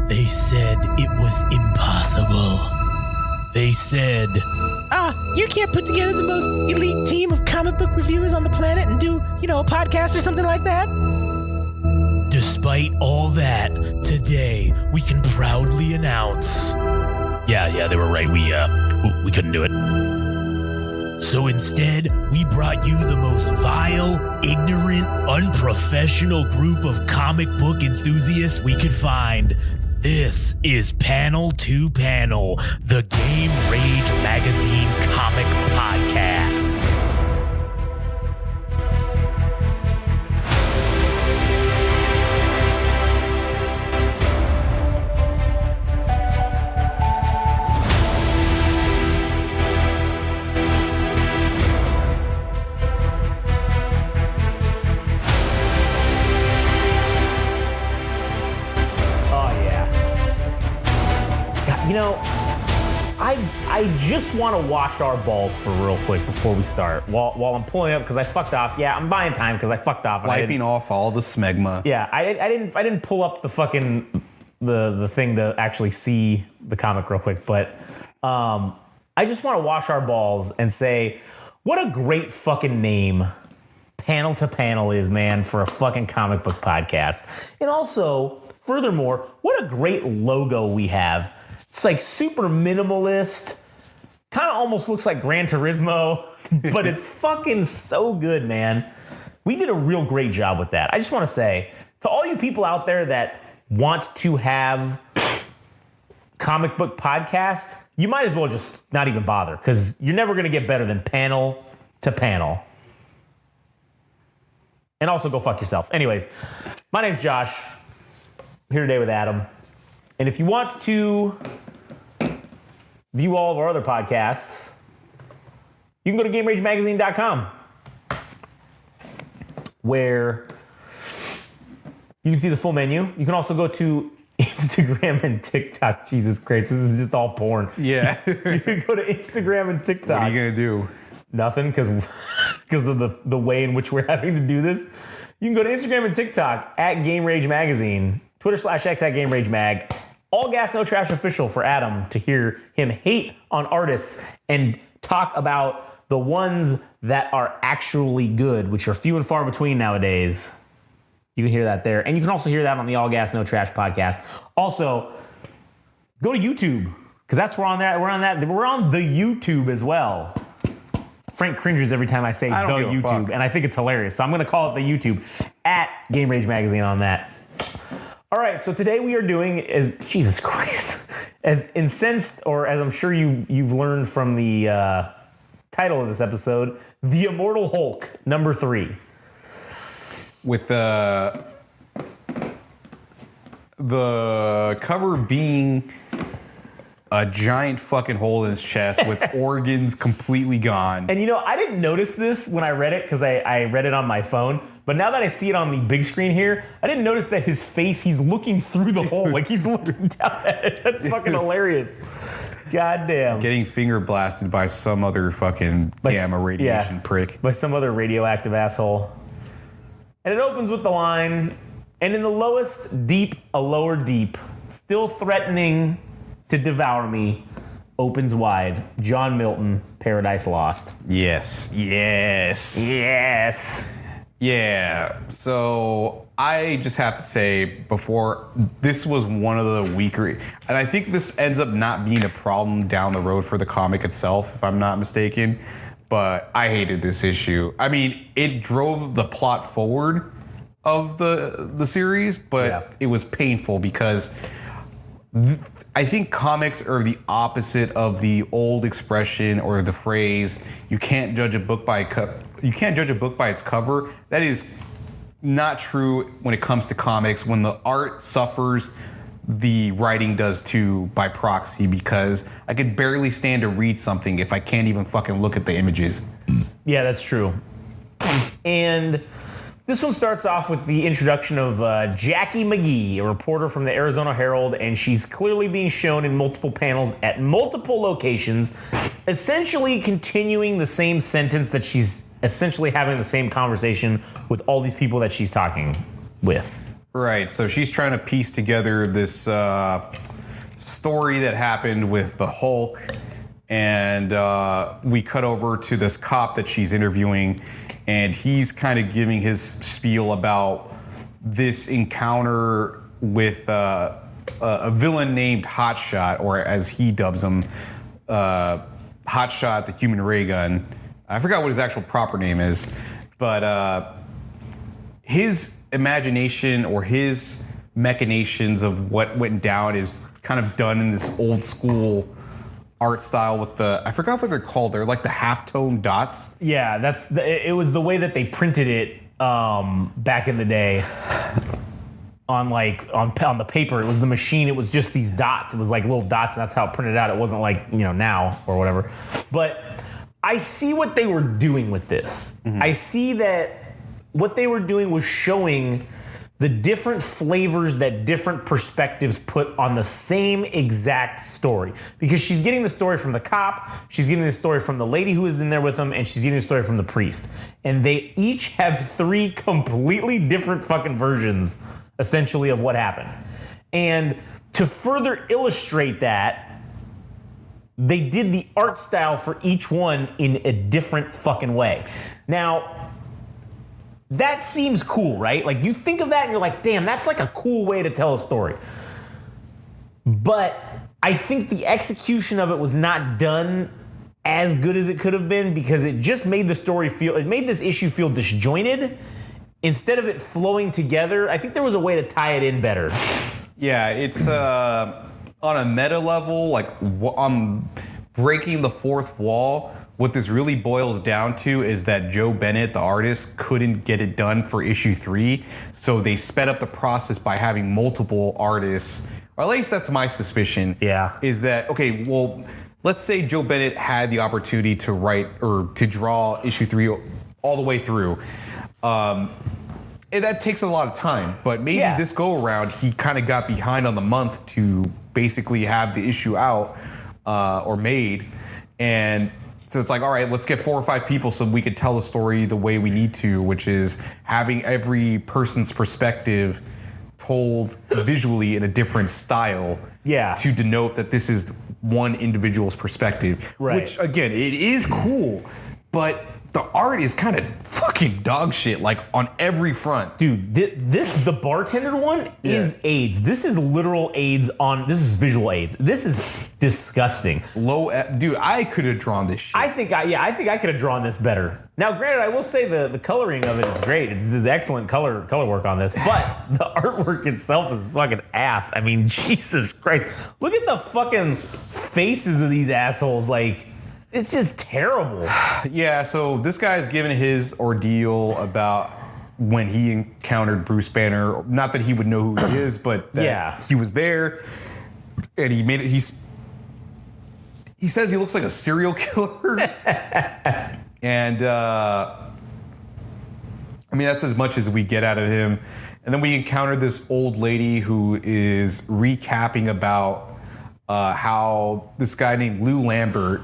They said it was impossible. They said, you can't put together the most elite team of comic book reviewers on the planet and do, a podcast or something like that? Despite all that, today we can proudly announce. Yeah, they were right. We couldn't do it. So instead, we brought you the most vile, ignorant, unprofessional group of comic book enthusiasts we could find. This is Panel to Panel, the Game Rage Magazine comic podcast. I just want to wash our balls for real quick before we start. While I'm pulling up because I fucked off. Yeah, I'm buying time because I fucked off. Wiping off all the smegma. Yeah, I didn't pull up the fucking the thing to actually see the comic real quick, but I just want to wash our balls and say, what a great fucking name Panel to Panel is, man, for a fucking comic book podcast. And also, furthermore, what a great logo we have. It's like super minimalist, kind of almost looks like Gran Turismo, but it's fucking so good, man. We did a real great job with that. I just want to say, to all you people out there that want to have comic book podcasts, you might as well just not even bother, because you're never going to get better than Panel to Panel. And also go fuck yourself. Anyways, my name's Josh. I'm here today with Adam. And if you want to view all of our other podcasts, you can go to GameRageMagazine.com, where you can see the full menu. You can also go to Instagram and TikTok. Jesus Christ, this is just all porn. Yeah. You can go to Instagram and TikTok. What are you going to do? Nothing, because of the way in which we're having to do this. You can go to Instagram and TikTok at Game Rage Magazine, Twitter/X at Game Rage Mag. All gas, no trash official for Adam to hear him hate on artists and talk about the ones that are actually good, which are few and far between nowadays. You can hear that there. And you can also hear that on the All Gas, No Trash podcast. Also, go to YouTube, because that's where we're on the YouTube as well. Frank cringes every time I say the YouTube, and I think it's hilarious. So I'm going to call it the YouTube at Game Rage Magazine on that. All right, so today we are doing, Jesus Christ, as incensed, or as I'm sure you've learned from the title of this episode, The Immortal Hulk, number 3. With the cover being a giant fucking hole in his chest with organs completely gone. And I didn't notice this when I read it because I read it on my phone. But now that I see it on the big screen here, I didn't notice that his face, he's looking through the hole. Like he's looking down at it. That's fucking hilarious. God damn. Getting finger blasted by some other fucking gamma radiation prick. By some other radioactive asshole. And it opens with the line, and in the lowest deep, a lower deep, still threatening to devour me, opens wide. John Milton, Paradise Lost. Yes. Yeah, so I just have to say before, this was one of the weaker, and I think this ends up not being a problem down the road for the comic itself, if I'm not mistaken, but I hated this issue. I mean, it drove the plot forward of the series, but It was painful because I think comics are the opposite of the old expression or the phrase, you can't judge a book by its cover. That is not true when it comes to comics. When the art suffers, the writing does too by proxy, because I could barely stand to read something if I can't even fucking look at the images. Yeah, that's true. And this one starts off with the introduction of Jackie McGee, a reporter from the Arizona Herald, and she's clearly being shown in multiple panels at multiple locations, essentially continuing the same sentence that she's essentially having the same conversation with all these people that she's talking with. Right. So she's trying to piece together this story that happened with the Hulk, and we cut over to this cop that she's interviewing, and he's kind of giving his spiel about this encounter with a villain named Hotshot, or as he dubs him, Hotshot, the human ray gun. I forgot what his actual proper name is, but his imagination or his machinations of what went down is kind of done in this old school art style with I forgot what they're called. They're like the halftone dots. Yeah, it was the way that they printed it back in the day. On the paper, it was the machine. It was just these dots. It was like little dots, and that's how it printed out. It wasn't like now or whatever. But I see what they were doing with this. Mm-hmm. I see that what they were doing was showing the different flavors that different perspectives put on the same exact story. Because she's getting the story from the cop, she's getting the story from the lady who is in there with him, and she's getting the story from the priest. And they each have 3 completely different fucking versions, essentially, of what happened. And to further illustrate that, they did the art style for each one in a different fucking way. Now, that seems cool, right? Like, you think of that and you're like, damn, that's like a cool way to tell a story. But I think the execution of it was not done as good as it could have been, because it just made it made this issue feel disjointed. Instead of it flowing together, I think there was a way to tie it in better. Yeah, it's on a meta level, like I'm breaking the fourth wall. What this really boils down to is that Joe Bennett, the artist, couldn't get it done for issue 3, so they sped up the process by having multiple artists, or at least that's my suspicion. Yeah. Is that, okay, well, let's say Joe Bennett had the opportunity to write or to draw issue 3 all the way through. And that takes a lot of time, but maybe this go around he kind of got behind on the month to basically have the issue out or made, and so it's like, all right, let's get 4 or 5 people so we could tell the story the way we need to, which is having every person's perspective told visually in a different style. Yeah. To denote that this is one individual's perspective. Right. Which, again, it is cool, but the art is kind of fucking dog shit, like on every front. Dude, the bartender one is AIDS. This is literal AIDS this is visual AIDS. This is disgusting. Dude, I could have drawn this shit. I think I could have drawn this better. Now, granted, I will say the coloring of it is great. It's this excellent color work on this, but the artwork itself is fucking ass. I mean, Jesus Christ. Look at the fucking faces of these assholes, like, it's just terrible. Yeah, so this guy's given his ordeal about when he encountered Bruce Banner. Not that he would know who he is, but that he was there, and he made it. He says he looks like a serial killer, and I mean that's as much as we get out of him. And then we encounter this old lady who is recapping about how this guy named Lou Lambert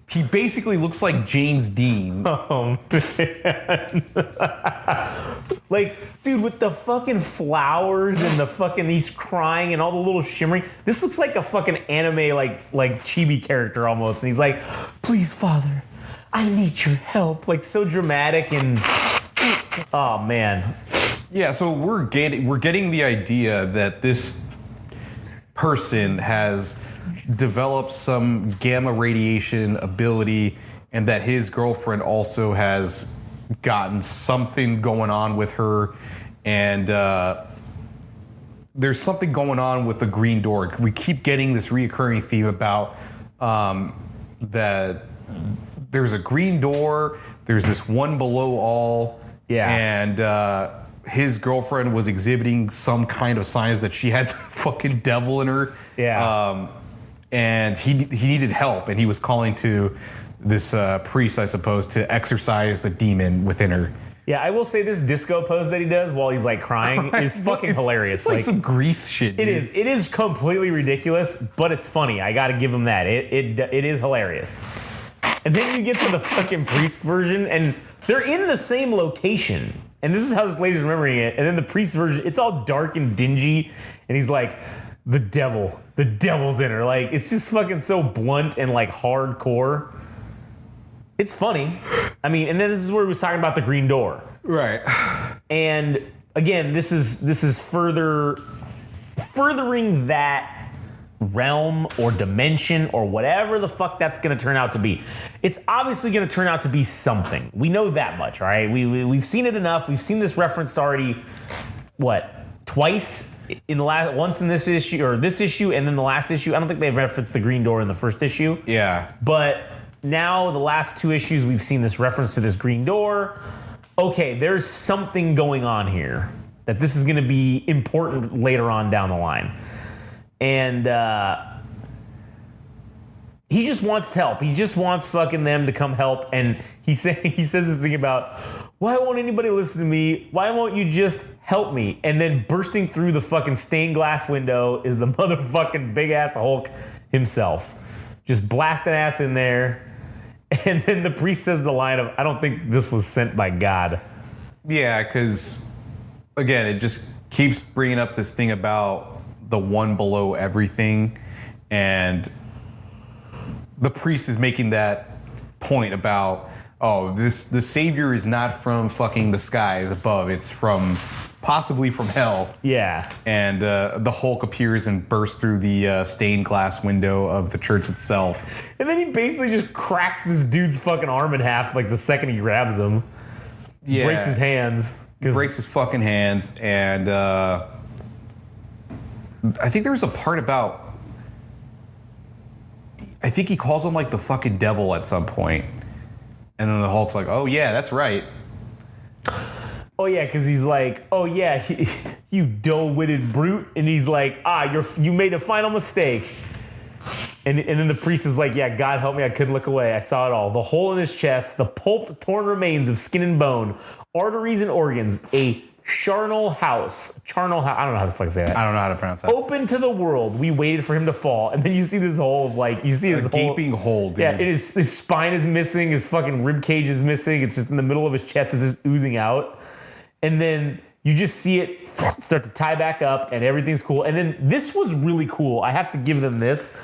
he basically looks like James Dean. Oh, man. Like, dude, with the fucking flowers and the fucking, he's crying and all the little shimmering. This looks like a fucking anime, like chibi character almost. And he's like, please, Father, I need your help. Like, so dramatic and, oh, man. Yeah, so we're getting the idea that this person has developed some gamma radiation ability, and that his girlfriend also has gotten something going on with her, and there's something going on with the green door. We keep getting this reoccurring theme about that there's a green door, there's this one below all, and his girlfriend was exhibiting some kind of signs that she had the fucking devil in her. Yeah. And he needed help, and he was calling to this priest, I suppose, to exorcise the demon within her. Yeah, I will say this disco pose that he does while he's like crying is fucking hilarious. It's like some Grease shit, dude. It is completely ridiculous, but it's funny. I gotta give him that. It is hilarious. And then you get to the fucking priest version, and they're in the same location. And this is how this lady's remembering it. And then the priest version, it's all dark and dingy. And he's like, the devil's in her. Like, it's just fucking so blunt and like hardcore. It's funny. I mean, and then this is where he was talking about the green door. Right. And again, this is furthering that realm or dimension or whatever the fuck that's going to turn out to be. It's obviously going to turn out to be something. We know that much, right? We've seen it enough. We've seen this referenced already, twice in the last, once in this issue, or this issue, and then the last issue. I don't think they've referenced the green door in the first issue. Yeah. But now the last 2 issues, we've seen this reference to this green door. Okay, there's something going on here that this is going to be important later on down the line. And he just wants help. He just wants fucking them to come help. And he says this thing about, why won't anybody listen to me? Why won't you just help me? And then bursting through the fucking stained glass window is the motherfucking big ass Hulk himself. Just blasting ass in there. And then the priest says the line of, I don't think this was sent by God. Yeah, because, again, it just keeps bringing up this thing about the one below everything. And the priest is making that point about, the savior is not from fucking the skies above. It's possibly from hell. Yeah. And the Hulk appears and bursts through the stained glass window of the church itself. And then he basically just cracks this dude's fucking arm in half like the second he grabs him. Yeah. Breaks his hands. Breaks his fucking hands. And I think there was a part about, I think he calls him like the fucking devil at some point. And then the Hulk's like, oh yeah, that's right. Oh yeah, because he's like, oh yeah, you dull-witted brute. And he's like, you made a final mistake. And then the priest is like, yeah, God help me, I couldn't look away. I saw it all. The hole in his chest, the pulped, torn remains of skin and bone, arteries and organs, a charnel house. I don't know how the fuck to say that. I don't know how to pronounce that. Open to the world. We waited for him to fall. And then you see this hole of like, gaping hole, dude. Yeah, his spine is missing. His fucking rib cage is missing. It's just in the middle of his chest. It's just oozing out. And then you just see it start to tie back up and everything's cool. And then this was really cool. I have to give them this.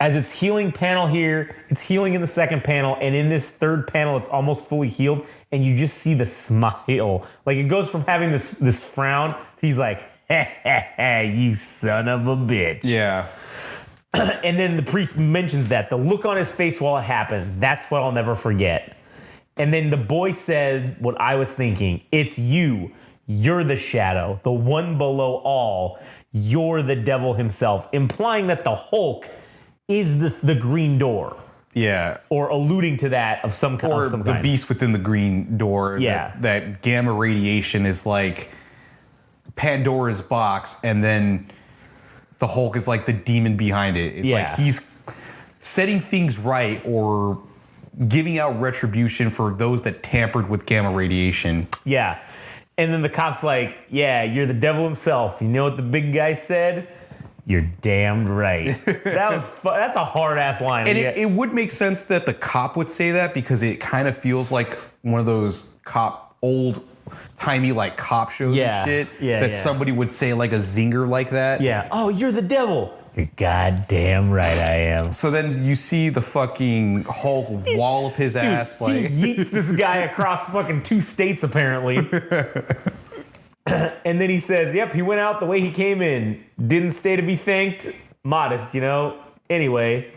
As it's healing panel here, it's healing in the second panel, and in this third panel, it's almost fully healed, and you just see the smile. Like, it goes from having this frown to he's like, you son of a bitch. Yeah. And then the priest mentions that. The look on his face while it happened, that's what I'll never forget. And then the boy said what I was thinking. It's you. You're the shadow, the one below all. You're the devil himself, implying that the Hulk is the green door. Yeah. Or alluding to that of some kind. Or the beast within the green door. Yeah. That gamma radiation is like Pandora's box, and then the Hulk is like the demon behind it. It's like he's setting things right or giving out retribution for those that tampered with gamma radiation. Yeah. And then the cop's like, yeah, you're the devil himself. You know what the big guy said? You're damned right. That's a hard-ass line. And it would make sense that the cop would say that, because it kind of feels like one of those old-timey like cop shows and shit. That somebody would say like a zinger like that. Yeah. Oh, you're the devil. You're goddamn right I am. So then you see the fucking Hulk wallop his ass like... He yeets this guy across fucking 2 states apparently. And then he says, yep, he went out the way he came in. Didn't stay to be thanked. Modest, you know. Anyway,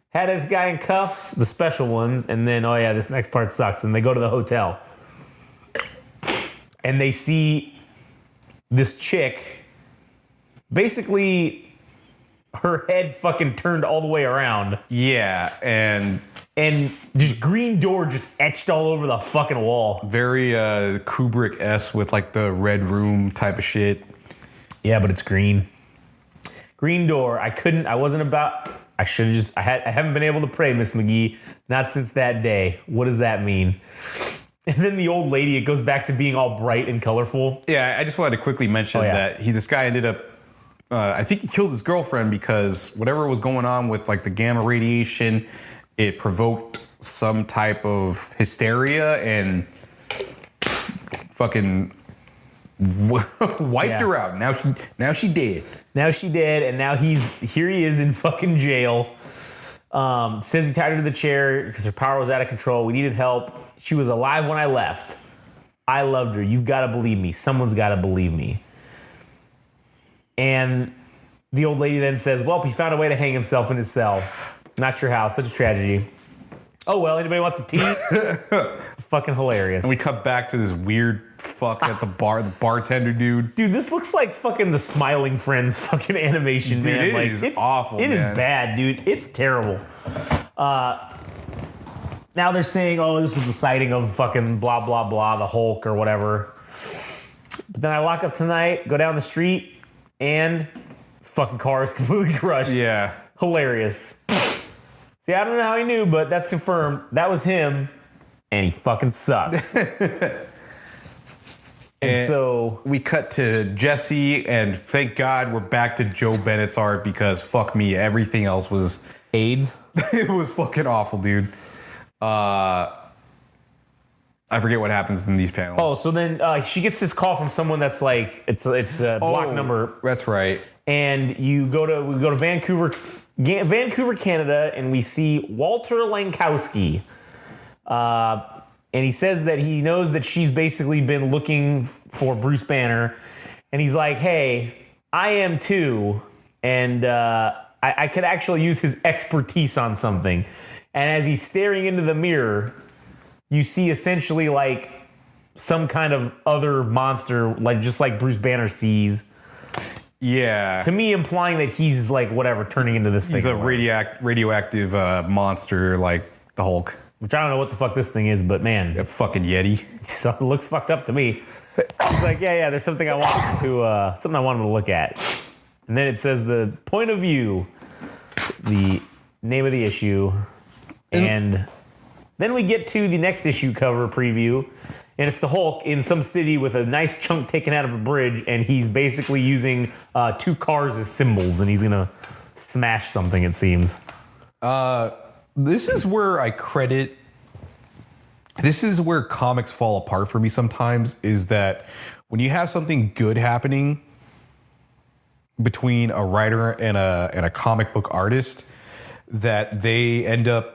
had this guy in cuffs, the special ones, and then, oh yeah, this next part sucks. And they go to the hotel. And they see this chick, basically her head fucking turned all the way around. Yeah, and just green door just etched all over the fucking wall. Very Kubrick-esque with like the red room type of shit. Yeah, but it's green. Green door. I haven't been able to pray, Miss McGee. Not since that day. What does that mean? And then the old lady, it goes back to being all bright and colorful. Yeah, I just wanted to quickly mention that this guy ended up, I think he killed his girlfriend because whatever was going on with like the gamma radiation, it provoked some type of hysteria, and fucking wiped her out. Now she dead. Now she did, and now he is in fucking jail. Says he tied her to the chair because her power was out of control. We needed help. She was alive when I left. I loved her. You've got to believe me. Someone's got to believe me. And the old lady then says, well, he found a way to hang himself in his cell. Not sure how. Such a tragedy. Oh, well, anybody want some tea? Fucking hilarious. And we cut back to this weird fuck at the bar, the bartender dude. Dude, this looks like fucking the Smiling Friends fucking animation, Dude, man. it is awful, It is man. bad, dude. It's terrible. Now they're saying, oh, this was a sighting of fucking blah, blah, blah, the Hulk or whatever. But then I walk up tonight, go down the street, and fucking car is completely crushed. Yeah. Hilarious. See, I don't know how he knew, but that's confirmed. That was him, and he fucking sucks. And so we cut to Jesse, and thank God we're back to Joe Bennett's art because fuck me, everything else was AIDS. it was fucking awful, dude. I forget what happens in these panels. Oh, so then she gets this call from someone that's like it's a block number. That's right. And we go to Vancouver, Canada, and we see Walter Lankowski. And he says that he knows that she's basically been looking for Bruce Banner. And he's like, hey, I am too. And I could actually use his expertise on something. And as he's staring into the mirror, you see essentially like some kind of other monster, like just like Bruce Banner sees. Yeah. To me, implying that he's like whatever, turning into this thing. He's a radioactive monster like the Hulk. Which I don't know what the fuck this thing is, but man, A fucking Yeti. so it looks fucked up to me. He's like, yeah, there's something I want to look at. And then it says the point of view, the name of the issue, and then we get to the next issue cover preview, and it's the Hulk in some city with a nice chunk taken out of a bridge, and he's basically using two cars as symbols, and he's gonna smash something, it seems. This is where comics fall apart for me sometimes, is that when you have something good happening between a writer and a comic book artist, that they end up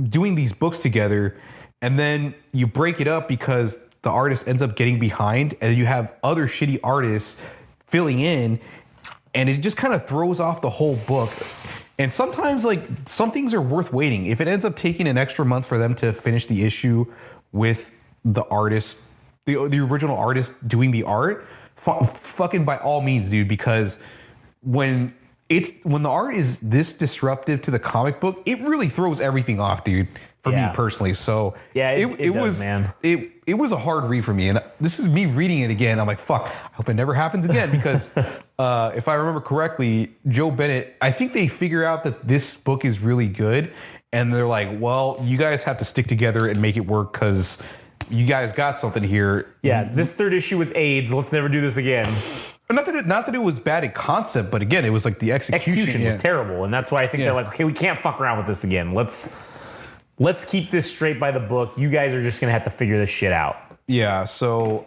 doing these books together, and then you break it up because the artist ends up getting behind, and you have other shitty artists filling in, and it just kind of throws off the whole book. And sometimes, like, some things are worth waiting. If it ends up taking an extra month for them to finish the issue with the artist, the original artist doing the art, fucking by all means, dude, because when the art is this disruptive to the comic book, it really throws everything off, dude, for me personally. So yeah, it was, man. It was a hard read for me, and this is me reading it again. I'm like, fuck, I hope it never happens again, because if I remember correctly, Joe Bennett, I think they figure out that this book is really good, and they're like, well, you guys have to stick together and make it work because you guys got something here. Yeah, this third issue was AIDS. Let's never do this again. Not that it was bad in concept, but again, it was like the execution was terrible, and that's why I think they're like, okay, we can't fuck around with this again. Let's keep this straight by the book. You guys are just gonna have to figure this shit out. Yeah. So,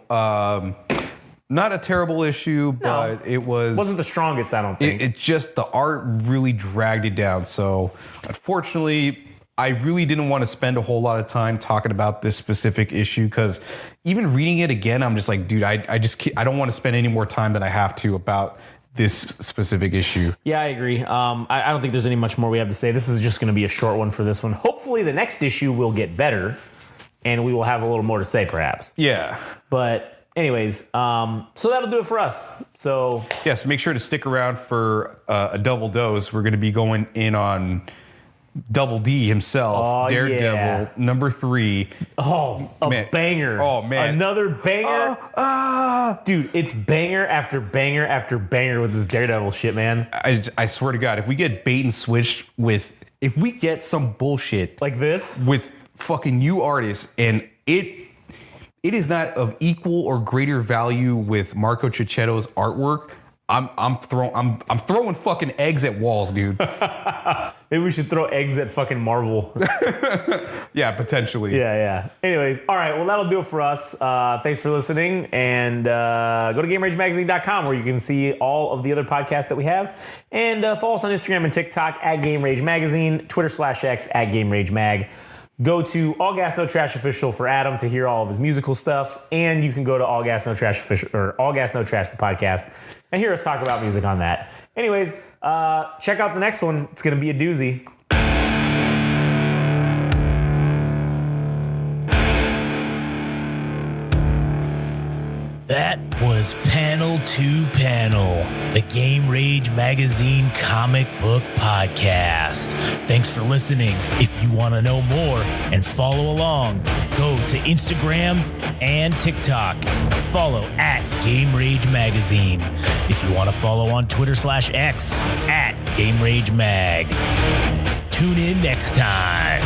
not a terrible issue, but it wasn't the strongest, I don't think. It just, the art really dragged it down. So, unfortunately, I really didn't want to spend a whole lot of time talking about this specific issue, because even reading it again, I'm just like, dude, I don't want to spend any more time than I have to about this specific issue. Yeah, I agree. I don't think there's any much more we have to say. This is just going to be a short one for this one. Hopefully the next issue will get better, and we will have a little more to say, perhaps. Yeah. But anyways, so that'll do it for us. So yes, make sure to stick around for a double dose. We're going to be going in on Double D himself, Daredevil, number 3. Oh, banger. Oh, man. Another banger. Dude, it's banger after banger after banger with this Daredevil shit, man. I swear to God, if we get bait and switched if we get some bullshit like this with fucking new artists, and it is not of equal or greater value with Marco Cicchetto's artwork, I'm throwing fucking eggs at walls, dude. Maybe we should throw eggs at fucking Marvel. Yeah, potentially. Yeah. Anyways, all right. Well, that'll do it for us. Thanks for listening. And go to GameRageMagazine.com where you can see all of the other podcasts that we have. And follow us on Instagram and TikTok at Game Rage Magazine, Twitter/X at Game Rage Mag. Go to All Gas No Trash Official for Adam to hear all of his musical stuff. And you can go to All Gas No Trash Official or All Gas No Trash the podcast and hear us talk about music on that. Anyways, check out the next one. It's going to be a doozy. That was Panel to Panel, the Game Rage Magazine comic book podcast. Thanks for listening. If you want to know more and follow along, go to Instagram and TikTok. Follow at Game Rage Magazine. If you want to follow on Twitter/X at Game Rage Mag. Tune in next time.